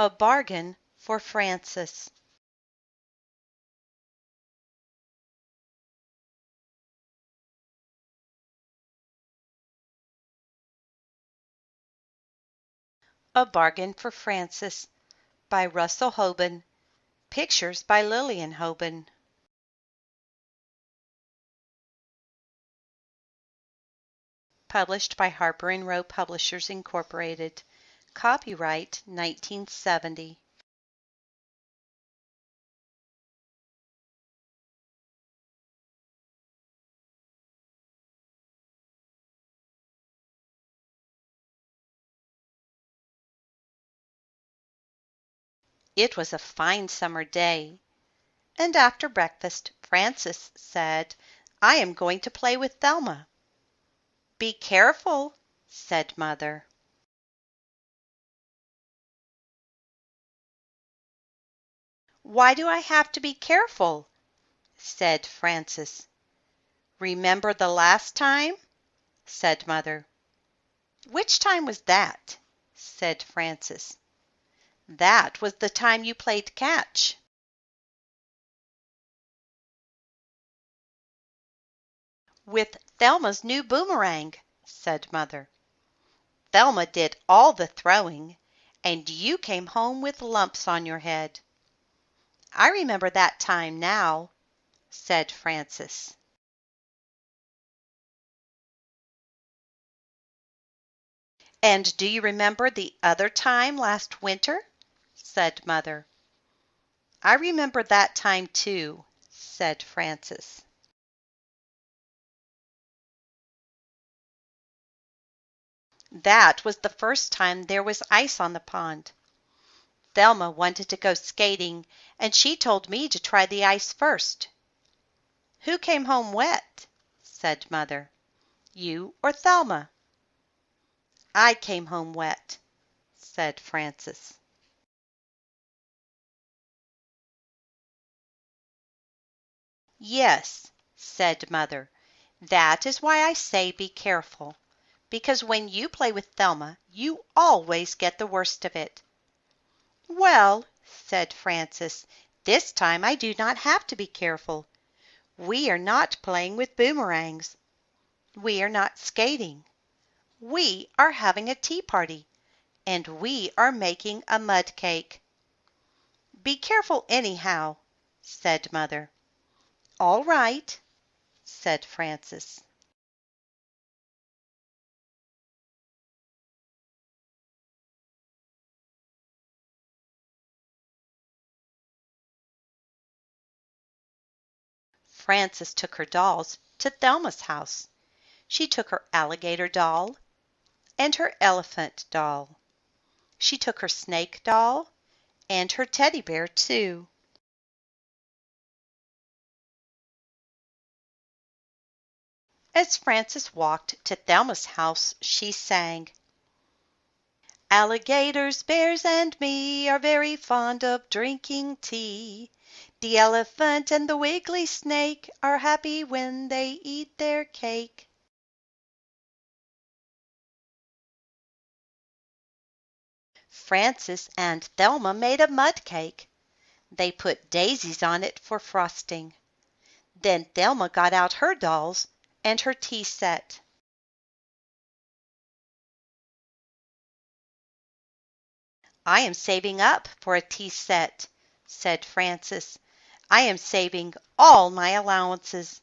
A bargain for Frances. A Bargain for Frances by Russell Hoban. Pictures by Lillian Hoban. Published by Harper & Row Publishers, Incorporated. Copyright 1970. It was a fine summer day, and after breakfast Frances said, "I am going to play with Thelma." "Be careful," said Mother. "Why do I have to be careful?" said Frances. "Remember the last time?" said Mother. "Which time was that?" said Frances. "That was the time you played catch." "With Thelma's new boomerang," said Mother. "Thelma did all the throwing, and you came home with lumps on your head." "I remember that time now," said Frances. "And do you remember the other time last winter?" said Mother. "I remember that time too," said Frances. "That was the first time there was ice on the pond. Thelma wanted to go skating, and she told me to try the ice first." "Who came home wet?" said Mother. "You or Thelma?" "I came home wet," said Frances. "Yes," said Mother. "That is why I say be careful, because when you play with Thelma you always get the worst of it." "Well," said Frances, "this time I do not have to be careful. We are not playing with boomerangs. We are not skating. We are having a tea party, and we are making a mud cake." "Be careful anyhow," said Mother. "All right," said Frances. Frances took her dolls to Thelma's house. She took her alligator doll and her elephant doll. She took her snake doll and her teddy bear too. As Frances walked to Thelma's house, she sang, "Alligators, bears, and me are very fond of drinking tea. The elephant and the wiggly snake are happy when they eat their cake." Frances and Thelma made a mud cake. They put daisies on it for frosting. Then Thelma got out her dolls and her tea set. "I am saving up for a tea set," said Frances. "I am saving all my allowances."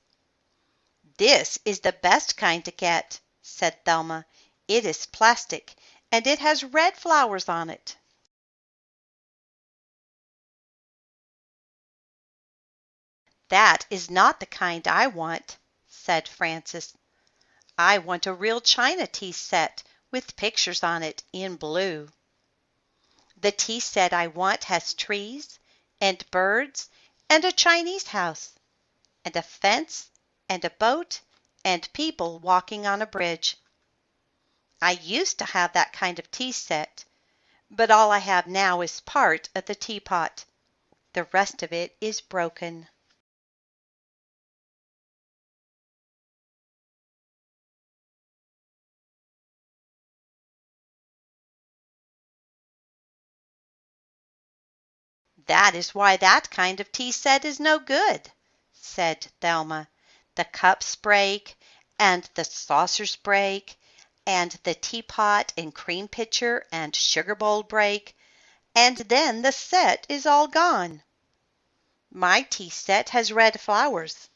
"This is the best kind to get," said Thelma. "It is plastic, and it has red flowers on it." "That is not the kind I want," said Frances. "I want a real china tea set with pictures on it in blue." "The tea set I want has trees and birds and a Chinese house and a fence and a boat and people walking on a bridge. I used to have that kind of tea set, but all I have now is part of the teapot. The rest of it is broken." That is why that kind of tea set is no good, said Thelma. The cups break, and the saucers break, and the teapot and cream pitcher and sugar bowl break, and then the set is all gone. My tea set has red flowers.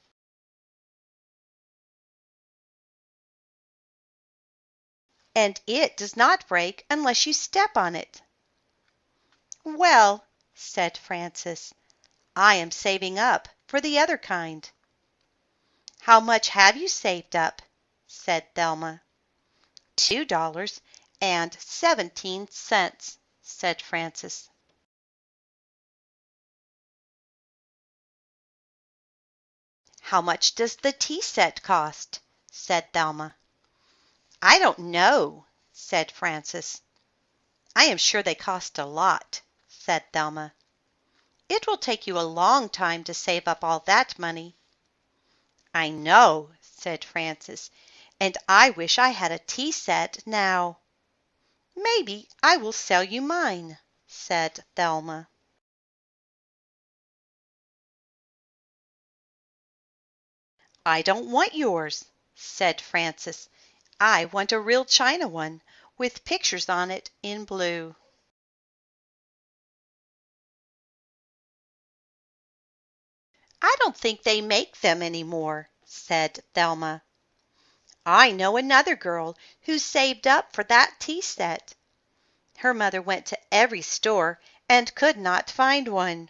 And it does not break unless you step on it. Well, said Frances, I am saving up for the other kind. How much have you saved up? Said Thelma. $2.17, said Frances. How much does the tea set cost? Said Thelma. I don't know, said Frances. I am sure they cost a lot, said Thelma. It will take you a long time to save up all that money. I know, said Frances, and I wish I had a tea set now. Maybe I will sell you mine, said Thelma. I don't want yours, said Frances. I want a real china one with pictures on it in blue. I don't think they make them any more, said Thelma. I know another girl who saved up for that tea set. Her mother went to every store and could not find one.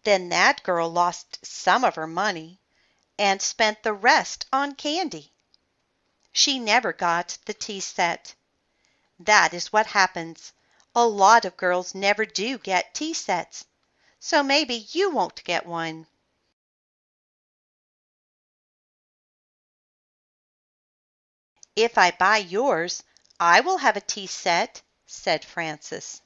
Then that girl lost some of her money and spent the rest on candy. She never got the tea set. That is what happens. A lot of girls never do get tea sets, so maybe you won't get one. If I buy yours, I will have a tea set, said Frances.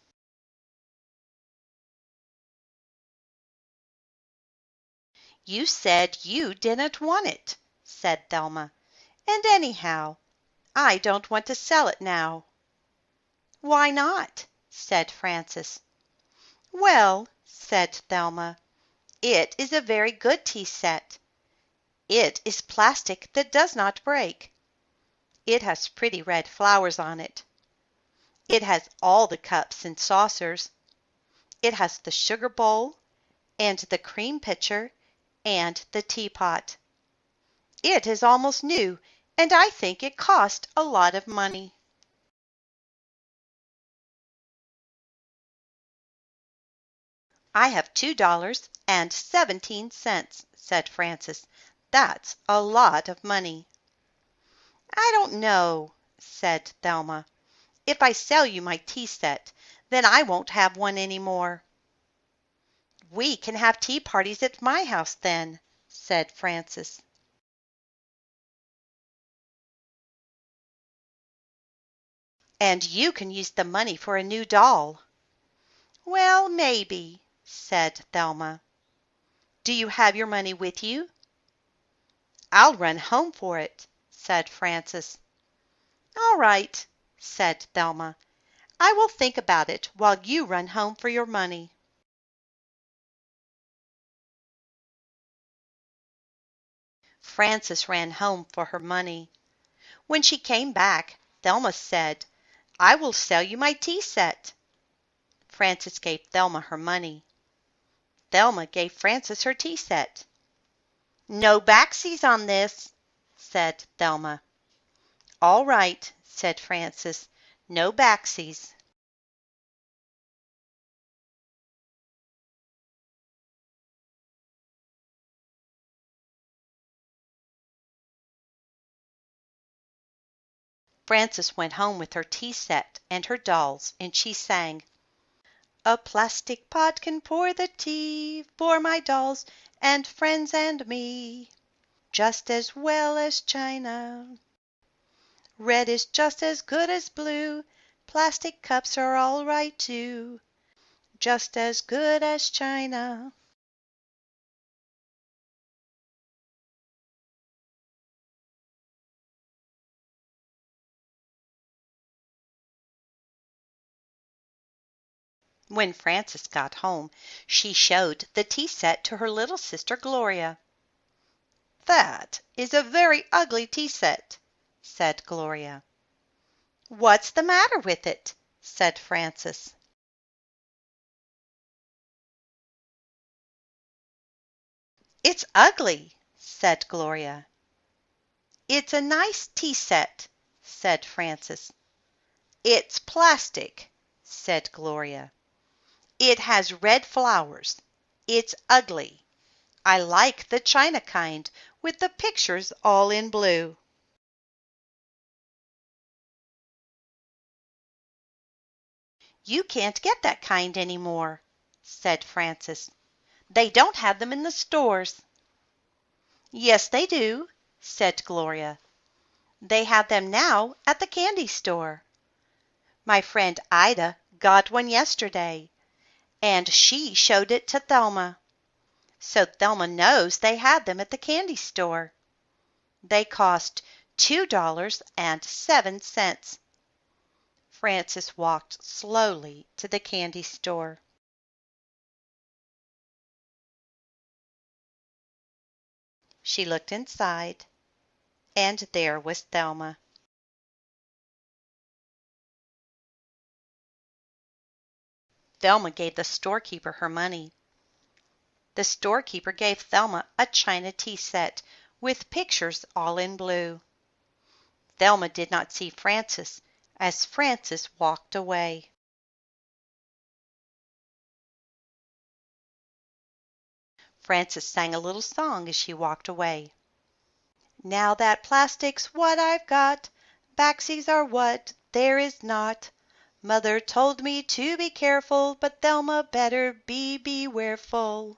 You said you didn't want it, said Thelma. And anyhow, I don't want to sell it now. Why not? Said Frances. Well, said Thelma, it is a very good tea set. It is plastic that does not break. It has pretty red flowers on it. It has all the cups and saucers. It has the sugar bowl and the cream pitcher and the teapot. It is almost new, and I think it cost a lot of money. I have $2.17, said Frances. That's a lot of money. I don't know, said Thelma. If I sell you my tea set, then I won't have one any more. We can have tea parties at my house then, said Frances. And you can use the money for a new doll. Well, maybe, said Thelma. Do you have your money with you? I'll run home for it, said Frances. All right, said Thelma. I will think about it while you run home for your money. Frances ran home for her money. When she came back, Thelma said, I will sell you my tea set. Frances gave Thelma her money. Thelma gave Frances her tea set. No backsies on this, said Thelma. All right, said Frances. No backsies. Frances went home with her tea set and her dolls, and she sang, a plastic pot can pour the tea for my dolls and friends and me, just as well as china. Red is just as good as blue. Plastic cups are all right too, just as good as china. When Frances got home, she showed the tea set to her little sister Gloria. "That is a very ugly tea set," said Gloria. "What's the matter with it?" said Frances. "It's ugly," said Gloria. "It's a nice tea set," said Frances. "It's plastic," said Gloria. "It has red flowers. It's ugly. I like the china kind with the pictures all in blue." "You can't get that kind any more," said Frances. "They don't have them in the stores." "Yes, they do," said Gloria. "They have them now at the candy store. My friend Ida got one yesterday, and she showed it to Thelma. So Thelma knows they had them at the candy store. They cost $2.07. Frances walked slowly to the candy store. She looked inside, and there was Thelma. Thelma gave the storekeeper her money. The storekeeper gave Thelma a china tea set with pictures all in blue. Thelma did not see Frances as Frances walked away. Frances sang a little song as she walked away. "Now that plastic's what I've got, backsies are what there is not. Mother told me to be careful, but Thelma better be bewareful."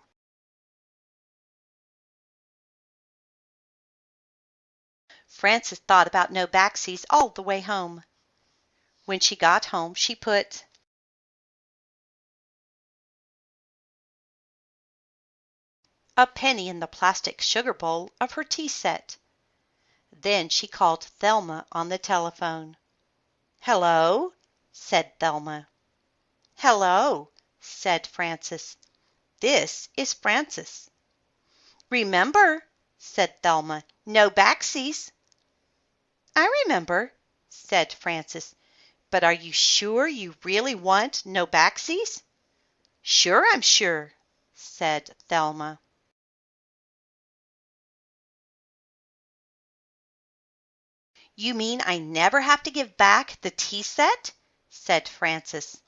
Frances thought about no backsies all the way home. When she got home, she put a penny in the plastic sugar bowl of her tea set. Then she called Thelma on the telephone. "Hello," said Thelma. "Hello," said Frances. "This is Frances." "Remember," said Thelma, "no backsies." "I remember," said Frances. "But are you sure you really want no backsies?" "Sure, I'm sure," said Thelma. "You mean I never have to give back the tea set?" said Frances.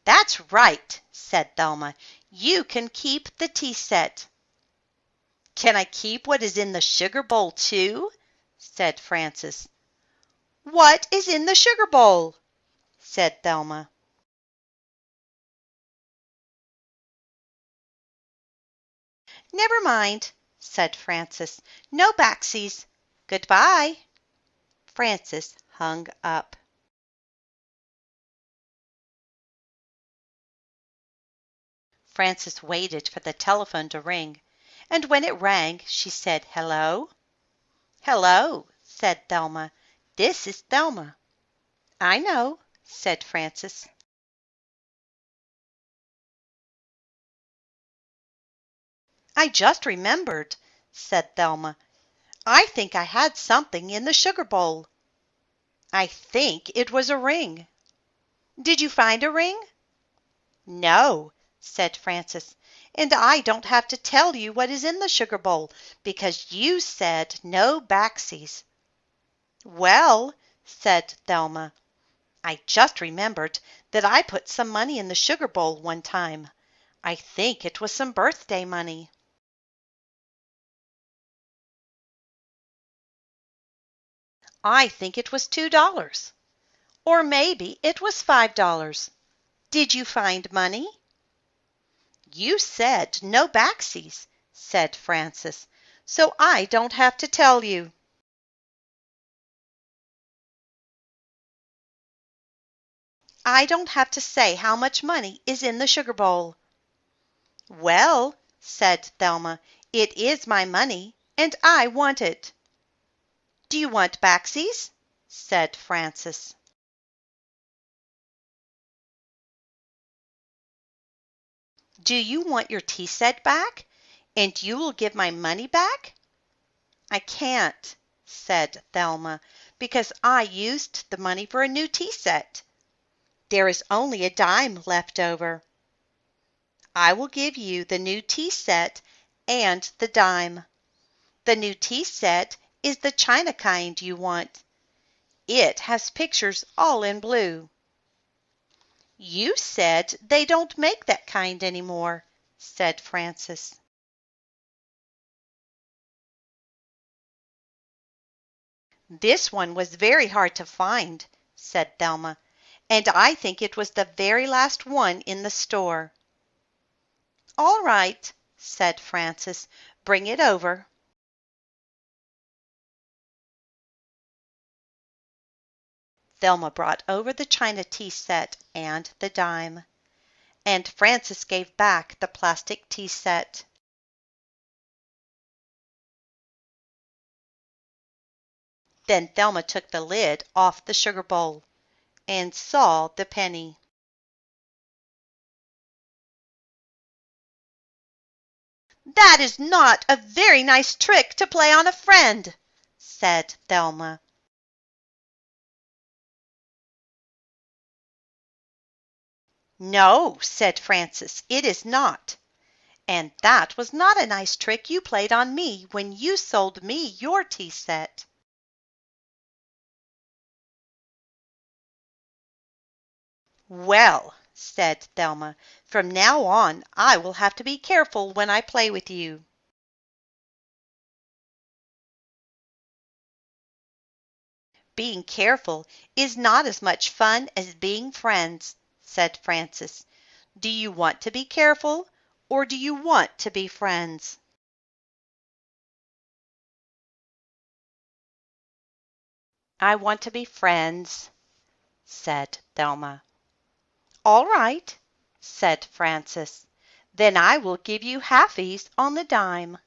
"That's right," said Thelma. "You can keep the tea set." "Can I keep what is in the sugar bowl too?" said Frances. "What is in the sugar bowl?" said Thelma. "Never mind," said Frances. "No backsies. Goodbye." Frances hung up. Frances waited for the telephone to ring, and when it rang she said, "Hello." "Hello," said Thelma. "This is Thelma." "I know," said Frances. "I just remembered," said Thelma. "I think I had something in the sugar bowl. I think it was a ring. Did you find a ring?" "No," said Frances, "and I don't have to tell you what is in the sugar bowl, because you said no backsies." "Well," said Thelma, "I just remembered that I put some money in the sugar bowl one time. I think it was some birthday money." "I think it was $2. Or maybe it was $5. Did you find money?" "You said no backsies," said Frances, "so I don't have to tell you." "I don't have to say how much money is in the sugar bowl." "Well," said Thelma, "it is my money, and I want it." "Do you want backsies?" said Frances. Do you want your tea set back? And you will give my money back? I can't, said Thelma, because I used the money for a new tea set. There is only a dime left over. I will give you the new tea set and the dime. The new tea set is the china kind you want. It has pictures all in blue. You said they don't make that kind anymore, said Frances. This one was very hard to find, said Thelma, and I think it was the very last one in the store. All right, said Frances, bring it over. Thelma brought over the china tea set and the dime, and Frances gave back the plastic tea set. Then Thelma took the lid off the sugar bowl and saw the penny. That is not a very nice trick to play on a friend, said Thelma. No, said Frances, it is not. And that was not a nice trick you played on me when you sold me your tea set. Well, said Thelma, from now on I will have to be careful when I play with you. Being careful is not as much fun as being friends, said Frances. Do you want to be careful, or do you want to be friends? I want to be friends, said Thelma. All right, said Frances. Then I will give you halfies on the dime.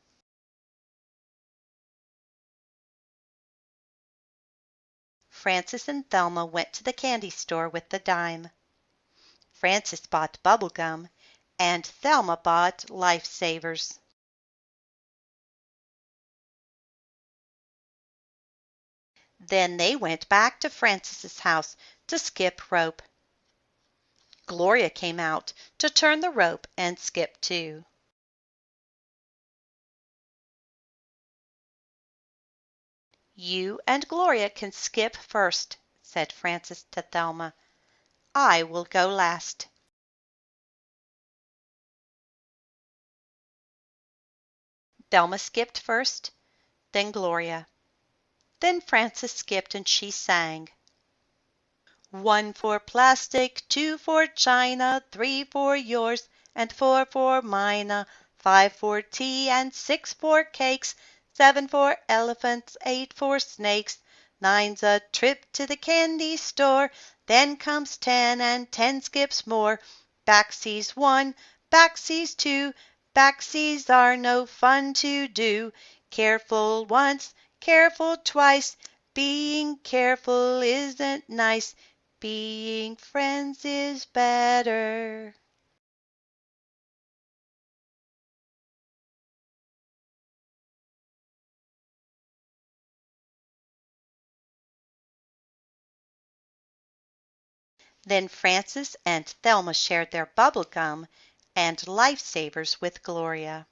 Frances and Thelma went to the candy store with the dime. Frances bought bubble gum, and Thelma bought Life Savers. Then they went back to Frances's house to skip rope. Gloria came out to turn the rope and skip too. You and Gloria can skip first, said Frances to Thelma. I will go last. Thelma skipped first, then Gloria. Then Frances skipped and she sang. 1 for plastic, 2 for china, 3 for yours, and 4 for mine, 5 for tea, and 6 for cakes, 7 for elephants, 8 for snakes, 9's a trip to the candy store, then comes 10, and 10 skips more. Backsies 1, backsies 2, backsies are no fun to do. Careful once, careful twice, being careful isn't nice. Being friends is better. Then Frances and Thelma shared their bubble gum and Life Savers with Gloria.